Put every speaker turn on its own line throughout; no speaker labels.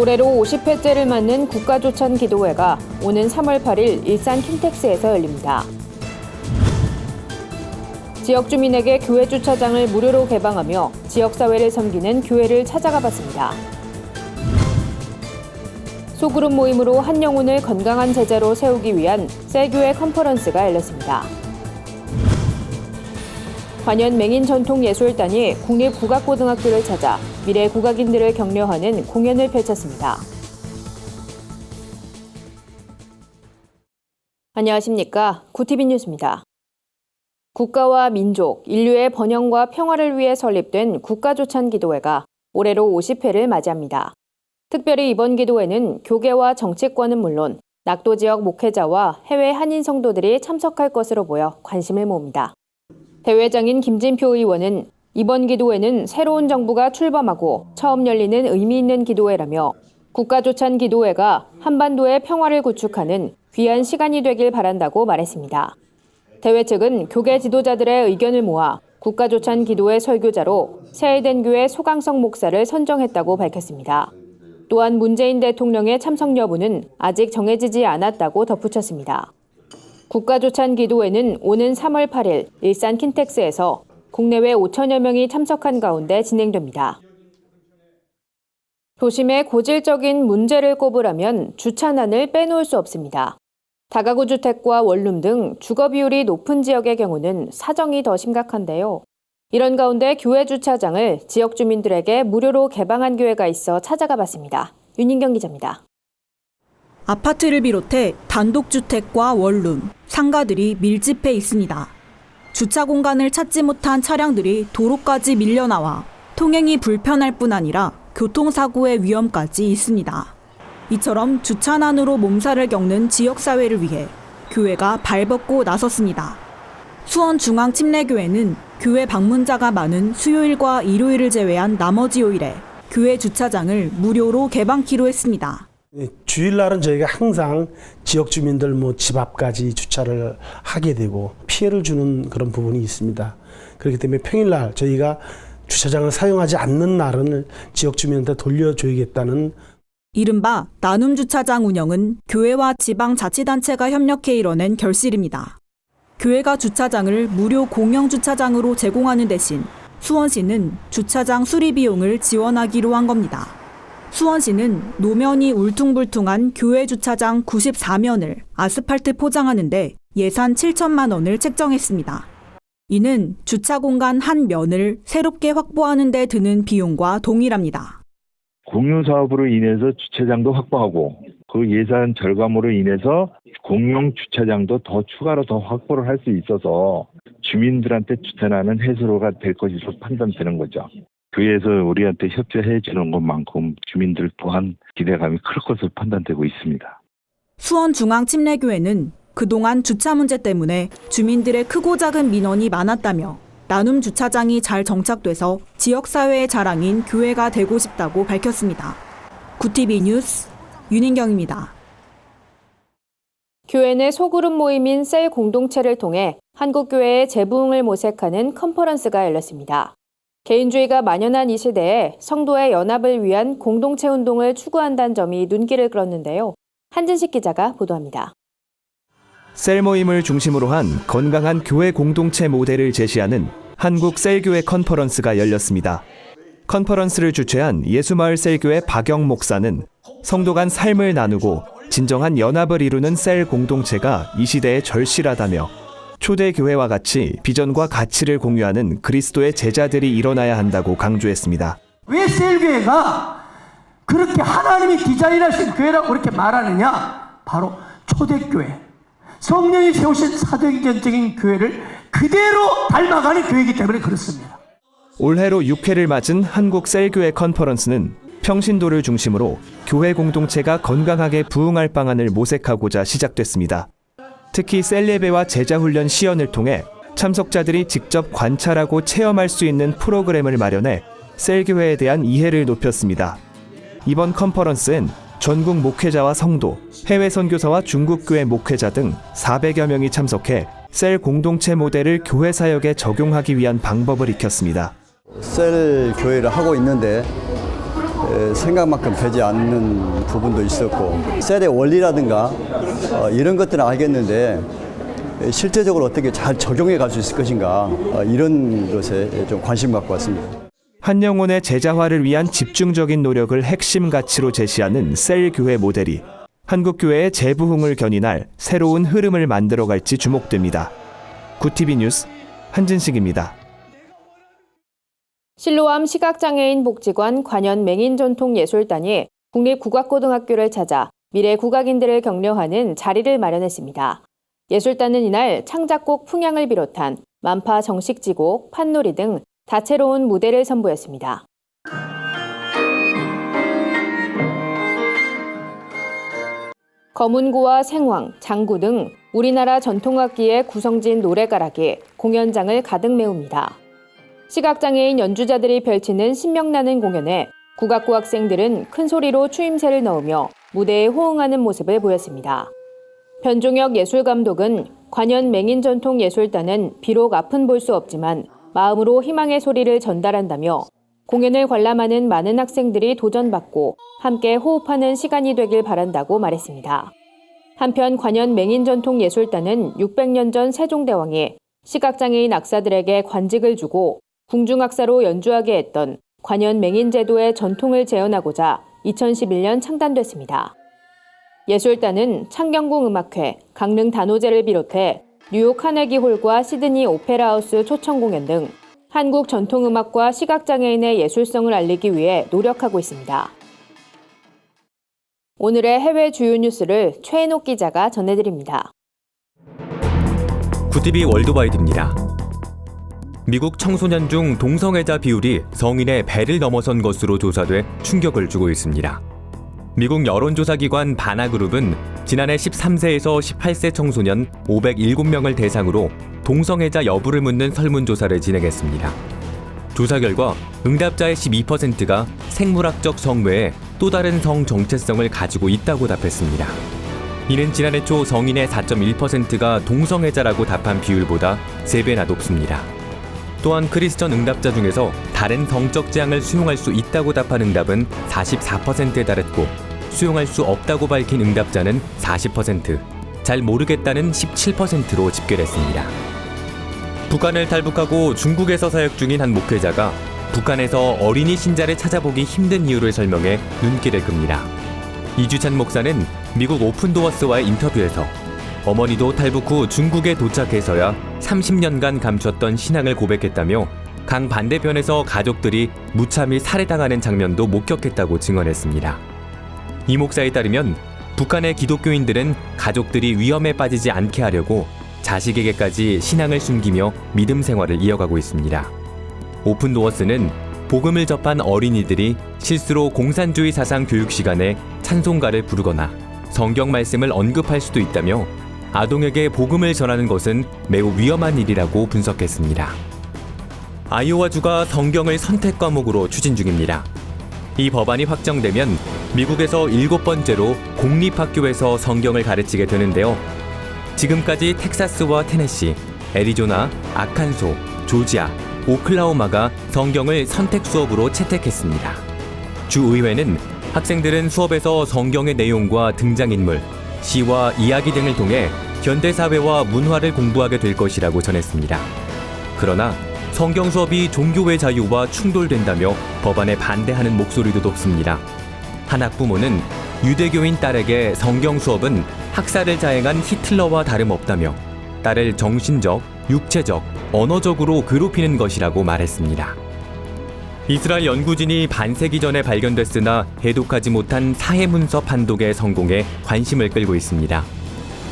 올해로 50회째를 맞는 국가조찬 기도회가 오는 3월 8일 일산 킨텍스에서 열립니다. 지역 주민에게 교회 주차장을 무료로 개방하며 지역사회를 섬기는 교회를 찾아가 봤습니다. 소그룹 모임으로 한 영혼을 건강한 제자로 세우기 위한 셀교회 컨퍼런스가 열렸습니다. 관현 맹인전통예술단이 국립국악고등학교를 찾아 미래 국악인들을 격려하는 공연을 펼쳤습니다. 안녕하십니까. 구티비 뉴스입니다. 국가와 민족, 인류의 번영과 평화를 위해 설립된 국가조찬 기도회가 올해로 50회를 맞이합니다. 특별히 이번 기도회는 교계와 정치권은 물론 낙도 지역 목회자와 해외 한인 성도들이 참석할 것으로 보여 관심을 모읍니다. 대회장인 김진표 의원은 이번 기도회는 새로운 정부가 출범하고 처음 열리는 의미 있는 기도회라며 국가조찬 기도회가 한반도의 평화를 구축하는 귀한 시간이 되길 바란다고 말했습니다. 대회 측은 교계 지도자들의 의견을 모아 국가조찬 기도회 설교자로 세해den교회 소강성 목사를 선정했다고 밝혔습니다. 또한 문재인 대통령의 참석 여부는 아직 정해지지 않았다고 덧붙였습니다. 국가조찬 기도회는 오는 3월 8일 일산 킨텍스에서 국내외 5천여 명이 참석한 가운데 진행됩니다. 도심의 고질적인 문제를 꼽으라면 주차난을 빼놓을 수 없습니다. 다가구 주택과 원룸 등 주거 비율이 높은 지역의 경우는 사정이 더 심각한데요. 이런 가운데 교회 주차장을 지역 주민들에게 무료로 개방한 교회가 있어 찾아가 봤습니다. 윤인경 기자입니다.
아파트를 비롯해 단독주택과 원룸, 상가들이 밀집해 있습니다. 주차 공간을 찾지 못한 차량들이 도로까지 밀려나와 통행이 불편할 뿐 아니라 교통사고의 위험까지 있습니다. 이처럼 주차난으로 몸살을 겪는 지역사회를 위해 교회가 발벗고 나섰습니다. 수원중앙침례교회는 교회 방문자가 많은 수요일과 일요일을 제외한 나머지 요일에 교회 주차장을 무료로 개방키로 했습니다.
주일날은 저희가 항상 지역 주민들 집 앞까지 주차를 하게 되고 피해를 주는 그런 부분이 있습니다. 그렇기 때문에 평일날 저희가 주차장을 사용하지 않는 날은 지역 주민한테 돌려줘야겠다는
이른바 나눔 주차장 운영은 교회와 지방자치단체가 협력해 이뤄낸 결실입니다. 교회가 주차장을 무료 공영 주차장으로 제공하는 대신 수원시는 주차장 수리 비용을 지원하기로 한 겁니다. 수원시는 노면이 울퉁불퉁한 교회 주차장 94면을 아스팔트 포장하는데 예산 7천만 원을 책정했습니다. 이는 주차 공간 한 면을 새롭게 확보하는 데 드는 비용과 동일합니다.
공유 사업으로 인해서 주차장도 확보하고 그 예산 절감으로 인해서 공용 주차장도 더 추가로 더 확보를 할 수 있어서 주민들한테 주차난은 해소가 될 것으로 판단되는 거죠. 교회에서 우리한테 협조해 주는 것만큼 주민들 또한 기대감이 클 것으로 판단되고 있습니다.
수원중앙침례교회는 그동안 주차 문제 때문에 주민들의 크고 작은 민원이 많았다며 나눔 주차장이 잘 정착돼서 지역사회의 자랑인 교회가 되고 싶다고 밝혔습니다. 구티비 뉴스 윤인경입니다.
교회 내 소그룹 모임인 셀 공동체를 통해 한국교회의 재부흥을 모색하는 컨퍼런스가 열렸습니다. 개인주의가 만연한 이 시대에 성도의 연합을 위한 공동체 운동을 추구한다는 점이 눈길을 끌었는데요. 한진식 기자가 보도합니다.
셀 모임을 중심으로 한 건강한 교회 공동체 모델을 제시하는 한국 셀교회 컨퍼런스가 열렸습니다. 컨퍼런스를 주최한 예수마을 셀교회 박영 목사는 성도 간 삶을 나누고 진정한 연합을 이루는 셀 공동체가 이 시대에 절실하다며 초대 교회와 같이 비전과 가치를 공유하는 그리스도의 제자들이 일어나야 한다고 강조했습니다.
왜 셀교회가 그렇게 하나님이 디자인하신 교회라고 그렇게 말하느냐? 바로 초대교회. 성령이 세우신 사도행전적인 교회를 그대로 닮아가는 교회이기 때문에 그렇습니다.
올해로 6회를 맞은 한국 셀교회 컨퍼런스는 평신도를 중심으로 교회 공동체가 건강하게 부흥할 방안을 모색하고자 시작됐습니다. 특히 셀 예배와 제자 훈련 시연을 통해 참석자들이 직접 관찰하고 체험할 수 있는 프로그램을 마련해 셀교회에 대한 이해를 높였습니다. 이번 컨퍼런스엔 전국 목회자와 성도, 해외 선교사와 중국교회 목회자 등 400여 명이 참석해 셀 공동체 모델을 교회 사역에 적용하기 위한 방법을 익혔습니다.
셀 교회를 하고 있는데 생각만큼 되지 않는 부분도 있었고 셀의 원리라든가 이런 것들은 알겠는데 실제적으로 어떻게 잘 적용해 갈 수 있을 것인가 이런 것에 좀 관심 갖고 왔습니다.
한 영혼의 제자화를 위한 집중적인 노력을 핵심 가치로 제시하는 셀 교회 모델이 한국 교회의 재부흥을 견인할 새로운 흐름을 만들어갈지 주목됩니다. 구티비 뉴스 한진식입니다.
실로암 시각장애인 복지관 관현 맹인전통예술단이 국립국악고등학교를 찾아 미래 국악인들을 격려하는 자리를 마련했습니다. 예술단은 이날 창작곡 풍향을 비롯한 만파 정식지곡, 판놀이 등 다채로운 무대를 선보였습니다. 거문고와 생황, 장구 등 우리나라 전통악기의 구성진 노래가락이 공연장을 가득 메웁니다. 시각장애인 연주자들이 펼치는 신명나는 공연에 국악고 학생들은 큰 소리로 추임새를 넣으며 무대에 호응하는 모습을 보였습니다. 변종혁 예술감독은 관현 맹인전통예술단은 비록 앞은 볼 수 없지만 마음으로 희망의 소리를 전달한다며 공연을 관람하는 많은 학생들이 도전받고 함께 호흡하는 시간이 되길 바란다고 말했습니다. 한편 관현 맹인전통예술단은 600년 전 세종대왕이 시각장애인 악사들에게 관직을 주고 궁중악사로 연주하게 했던 관현 맹인제도의 전통을 재현하고자 2011년 창단됐습니다. 예술단은 창경궁 음악회, 강릉 단오제를 비롯해 뉴욕 카네기홀과 시드니 오페라하우스 초청공연 등 한국 전통음악과 시각장애인의 예술성을 알리기 위해 노력하고 있습니다. 오늘의 해외 주요 뉴스를 최인옥 기자가 전해드립니다.
구티비 월드와이드입니다. 미국 청소년 중 동성애자 비율이 성인의 배를 넘어선 것으로 조사돼 충격을 주고 있습니다. 미국 여론조사기관 바나그룹은 지난해 13세에서 18세 청소년 507명을 대상으로 동성애자 여부를 묻는 설문조사를 진행했습니다. 조사 결과 응답자의 12%가 생물학적 성 외에 또 다른 성 정체성을 가지고 있다고 답했습니다. 이는 지난해 초 성인의 4.1%가 동성애자라고 답한 비율보다 3배나 높습니다. 또한 크리스천 응답자 중에서 다른 성적 지향을 수용할 수 있다고 답한 응답은 44%에 달했고 수용할 수 없다고 밝힌 응답자는 40%, 잘 모르겠다는 17%로 집계됐습니다. 북한을 탈북하고 중국에서 사역 중인 한 목회자가 북한에서 어린이 신자를 찾아보기 힘든 이유를 설명해 눈길을 끕니다. 이주찬 목사는 미국 오픈도어스와의 인터뷰에서 어머니도 탈북 후 중국에 도착해서야 30년간 감췄던 신앙을 고백했다며 강 반대편에서 가족들이 무참히 살해당하는 장면도 목격했다고 증언했습니다. 이 목사에 따르면 북한의 기독교인들은 가족들이 위험에 빠지지 않게 하려고 자식에게까지 신앙을 숨기며 믿음 생활을 이어가고 있습니다. 오픈도어스는 복음을 접한 어린이들이 실수로 공산주의 사상 교육 시간에 찬송가를 부르거나 성경 말씀을 언급할 수도 있다며 아동에게 복음을 전하는 것은 매우 위험한 일이라고 분석했습니다. 아이오와주가 성경을 선택 과목으로 추진 중입니다. 이 법안이 확정되면 미국에서 7번째로 공립학교에서 성경을 가르치게 되는데요. 지금까지 텍사스와 테네시, 애리조나, 아칸소, 조지아, 오클라호마가 성경을 선택 수업으로 채택했습니다. 주의회는 학생들은 수업에서 성경의 내용과 등장인물, 시와 이야기 등을 통해 현대사회와 문화를 공부하게 될 것이라고 전했습니다. 그러나 성경 수업이 종교의 자유와 충돌된다며 법안에 반대하는 목소리도 높습니다. 한 학부모는 유대교인 딸에게 성경 수업은 학살을 자행한 히틀러와 다름없다며 딸을 정신적, 육체적, 언어적으로 괴롭히는 것이라고 말했습니다. 이스라엘 연구진이 반세기 전에 발견됐으나 해독하지 못한 사해문서 판독에 성공해 관심을 끌고 있습니다.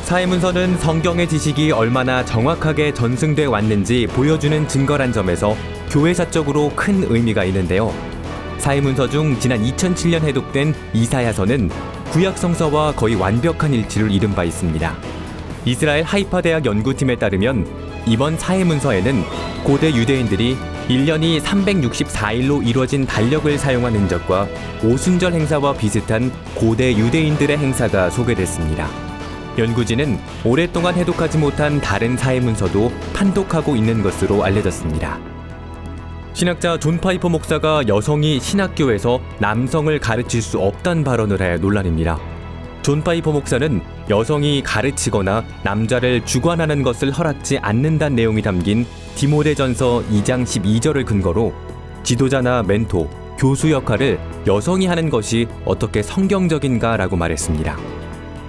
사해문서는 성경의 지식이 얼마나 정확하게 전승돼 왔는지 보여주는 증거란 점에서 교회사적으로 큰 의미가 있는데요. 사해문서 중 지난 2007년 해독된 이사야서는 구약 성서와 거의 완벽한 일치를 이룬 바 있습니다. 이스라엘 하이파 대학 연구팀에 따르면 이번 사해문서에는 고대 유대인들이 1년이 364일로 이루어진 달력을 사용한 흔적과 오순절 행사와 비슷한 고대 유대인들의 행사가 소개됐습니다. 연구진은 오랫동안 해독하지 못한 다른 사해문서도 판독하고 있는 것으로 알려졌습니다. 신학자 존 파이퍼 목사가 여성이 신학교에서 남성을 가르칠 수 없다는 발언을 해 논란입니다. 존 파이퍼 목사는 여성이 가르치거나 남자를 주관하는 것을 허락지 않는다는 내용이 담긴 디모데전서 2장 12절을 근거로 지도자나 멘토, 교수 역할을 여성이 하는 것이 어떻게 성경적인가라고 말했습니다.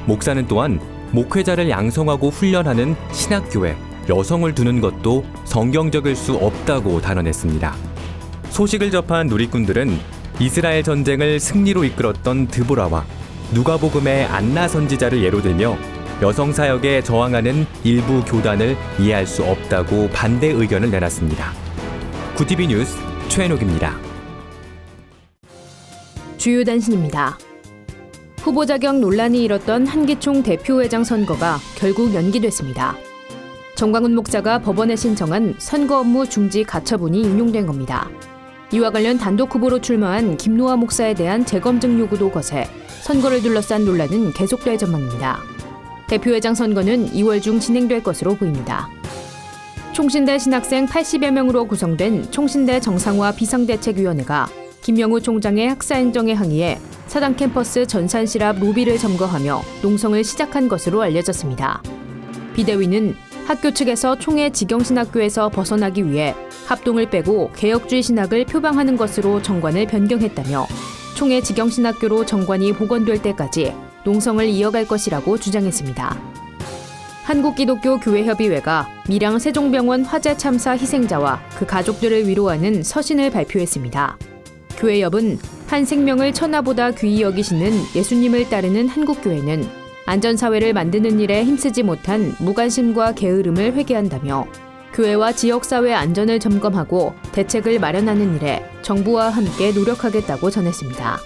목사는 또한 목회자를 양성하고 훈련하는 신학교에 여성을 두는 것도 성경적일 수 없다고 단언했습니다. 소식을 접한 누리꾼들은 이스라엘 전쟁을 승리로 이끌었던 드보라와 누가복음의 안나 선지자를 예로 들며 여성 사역에 저항하는 일부 교단을 이해할 수 없다고 반대 의견을 내놨습니다. 구티비 뉴스 최현욱입니다.
주요 단신입니다. 후보 자격 논란이 일었던 한기총 대표회장 선거가 결국 연기됐습니다. 정광훈 목사가 법원에 신청한 선거 업무 중지 가처분이 인용된 겁니다. 이와 관련 단독 후보로 출마한 김노아 목사에 대한 재검증 요구도 거세 선거를 둘러싼 논란은 계속될 전망입니다. 대표회장 선거는 2월 중 진행될 것으로 보입니다. 총신대 신학생 80여 명으로 구성된 총신대 정상화 비상대책위원회가 김영우 총장의 학사행정에 항의해 사당 캠퍼스 전산실 앞 로비를 점거하며 농성을 시작한 것으로 알려졌습니다. 비대위는 학교 측에서 총회 직영신학교에서 벗어나기 위해 합동을 빼고 개혁주의 신학을 표방하는 것으로 정관을 변경했다며 총회 직영신학교로 정관이 복원될 때까지 농성을 이어갈 것이라고 주장했습니다. 한국기독교교회협의회가 밀양 세종병원 화재 참사 희생자와 그 가족들을 위로하는 서신을 발표했습니다. 교회협은 한 생명을 천하보다 귀히 여기시는 예수님을 따르는 한국교회는 안전사회를 만드는 일에 힘쓰지 못한 무관심과 게으름을 회개한다며 교회와 지역사회 안전을 점검하고 대책을 마련하는 일에 정부와 함께 노력하겠다고 전했습니다.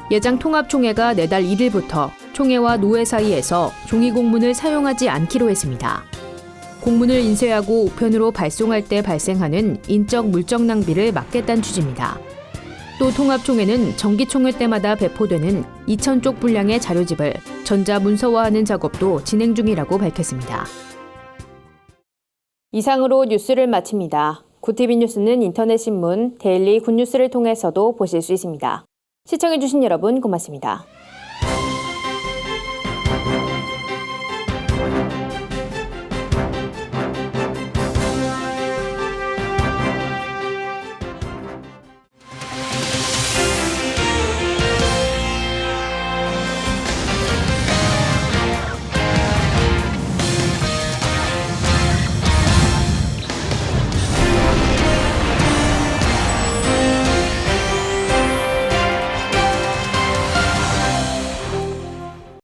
예장통합총회가 내달 1일부터 총회와 노회 사이에서 종이공문을 사용하지 않기로 했습니다. 공문을 인쇄하고 우편으로 발송할 때 발생하는 인적 물적 낭비를 막겠다는 취지입니다. 또 통합총회는 정기총회 때마다 배포되는 2,000쪽 분량의 자료집을 전자문서화하는 작업도 진행 중이라고 밝혔습니다. 이상으로 뉴스를 마칩니다. 구티비 뉴스는 인터넷 신문 데일리 굿뉴스를 통해서도 보실 수 있습니다. 시청해주신 여러분 고맙습니다.